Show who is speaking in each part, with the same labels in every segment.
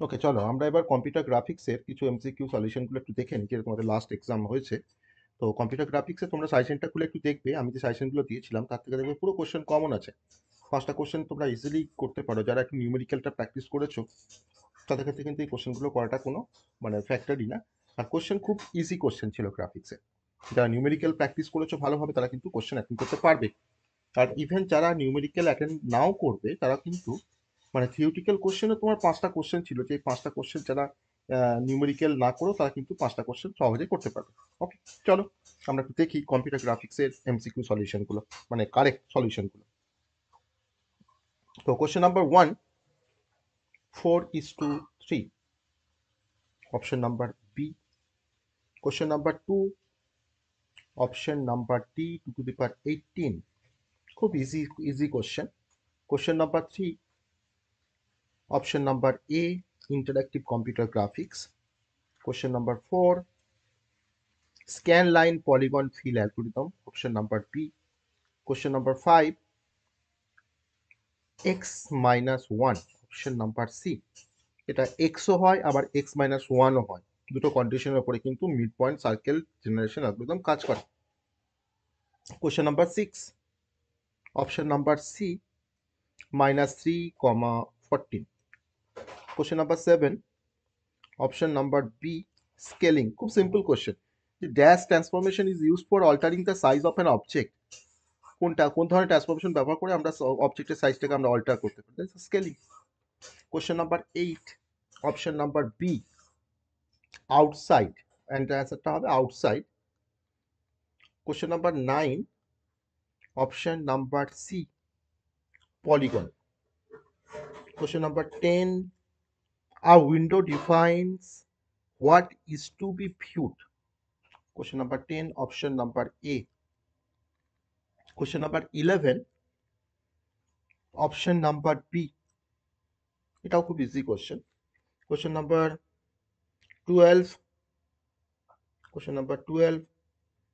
Speaker 1: ওকে, চলো আমরা এবার কম্পিউটার গ্রাফিক্সের কিছু এমসিকিউ সলিউশনগুলো একটু দেখে নিই, যেটা তোমাদের লাস্ট এক্সাম হয়েছে। তো কম্পিউটার গ্রাফিক্সে তোমরা সাজেশনটা খুলে একটু দেখবে, আমি যে সাজেশনগুলো দিয়েছিলাম তার থেকে দেখবে পুরো কোশ্চেন কমন আছে। 5টা কোশ্চেন তোমরা ইজিলি করতে পারো, যারা একটু নিউমেরিক্যালটা প্র্যাকটিস করেছো তাদের ক্ষেত্রে কিন্তু এই কোশ্চেনগুলো করাটা কোনো মানে ফ্যাক্টরই না। আর কোশ্চেন খুব ইজি কোশ্চেন ছিল গ্রাফিক্সে। যারা নিউমেরিক্যাল প্র্যাকটিস করেছো ভালোভাবে তারা কিন্তু কোশ্চেন অ্যাটেন্ড করতে পারবে। আর ইভেন যারা নিউমেরিক্যাল অ্যাটেন্ড নাও করবে তারা কিন্তু মানে থিওরিটিক্যাল কোশ্চেনে তোমার 5টা কোশ্চেন ছিল, যে 5টা কোশ্চেন যারা নিউমেরিক্যাল না করো তারা কিন্তু 5টা কোশ্চেন সহজে করতে পারবে। ওকে, চলো আমরা একটু দেখি কম্পিউটার গ্রাফিক্সের এমসিকিউ সলিউশনগুলো, মানে কারেক্ট সলিউশনগুলো। তো question number 1, 4:3, option number B. Question number 2, option number D, 2 to the power 18। খুব easy easy question. Question number 3, option number A, interactive computer graphics. Question number 4, scan line polygon fill algorithm, option number B. Question number 5, x-1, option number C. এটা এক্সও হয় আবার x-1ও হয়, দুটো কন্ডিশনের উপরে কিন্তু mid point circle generation algorithm কাজ করে। Question number 6, option number C, -3, 14। Question number 7, option number B, scaling. খুব simple question. Dash transformation is used for altering the size of an object. কোন ধরনের ট্রান্সফরমেশন ব্যবহার করে আমরা অবজেক্টের সাইজটাকে আমরা অল্টার করতে পারি? Scaling. Question number 8, option number B, outside. অ্যান্সারটা হবে outside. Question number 9, option number C, polygon. Question number 10, a window defines what is to be viewed. Question number 10, option number A. Question number 11, option number B. এটাও খুব easy question. Question number 12, question number 12,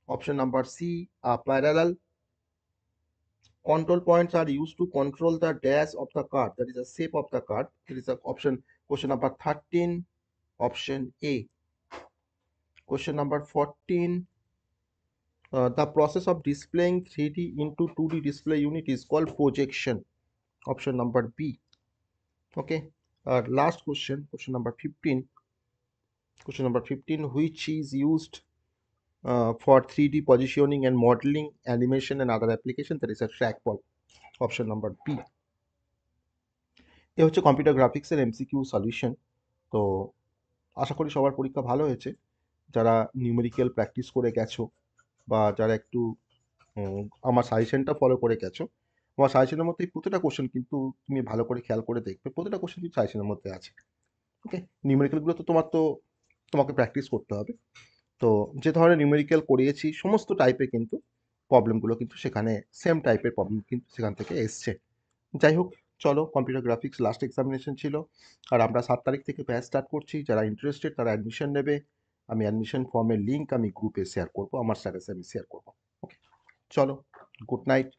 Speaker 1: option number C, a parallel. Control points are used to control the dash of the card, that is the shape of the card. It is the option. Question number 13, option A. Question number 14, the process of displaying 3D into 2D display unit is called projection, option number B. Okay, last question, question number 15. Question number 15, which is used for 3D positioning and modeling, animation and other application, that is a trackball, option number B. এ হচ্ছে computer গ্রাফিক্সের MCQ solution. তো আশা করি সবার পরীক্ষা ভালো হয়েছে, যারা numerical practice করে গেছো বা যারা একটু আমার সাজেশনটা ফলো করে গেছো। আমার সাজেশনের মধ্যে প্রতিটা কোশ্চেন কিন্তু তুমি ভালো করে খেয়াল করে দেখবে, প্রতিটা কোশ্চেন কিন্তু সাজেশনের মধ্যে আছে। ওকে, নিউমেরিক্যালগুলো তো তোমাকে প্র্যাকটিস করতে হবে। তো যে ধরনের নিউমেরিক্যাল করিয়েছি সমস্ত টাইপের কিন্তু প্রবলেমগুলো কিন্তু সেখানে সেম টাইপের প্রবলেম কিন্তু সেখান থেকে এসছে। যাই হোক, চলো, কম্পিউটার গ্রাফিক্স লাস্ট এক্সামিনেশন ছিল, আর আমরা 7 তারিখ থেকে ব্যাচ স্টার্ট করছি। যারা ইন্টারেস্টেড তারা অ্যাডমিশন নেবে। আমি অ্যাডমিশন ফর্মের লিঙ্ক আমি গ্রুপে শেয়ার করবো, আমার স্ট্যাটাসে আমি শেয়ার করবো। ওকে, চলো, গুড নাইট।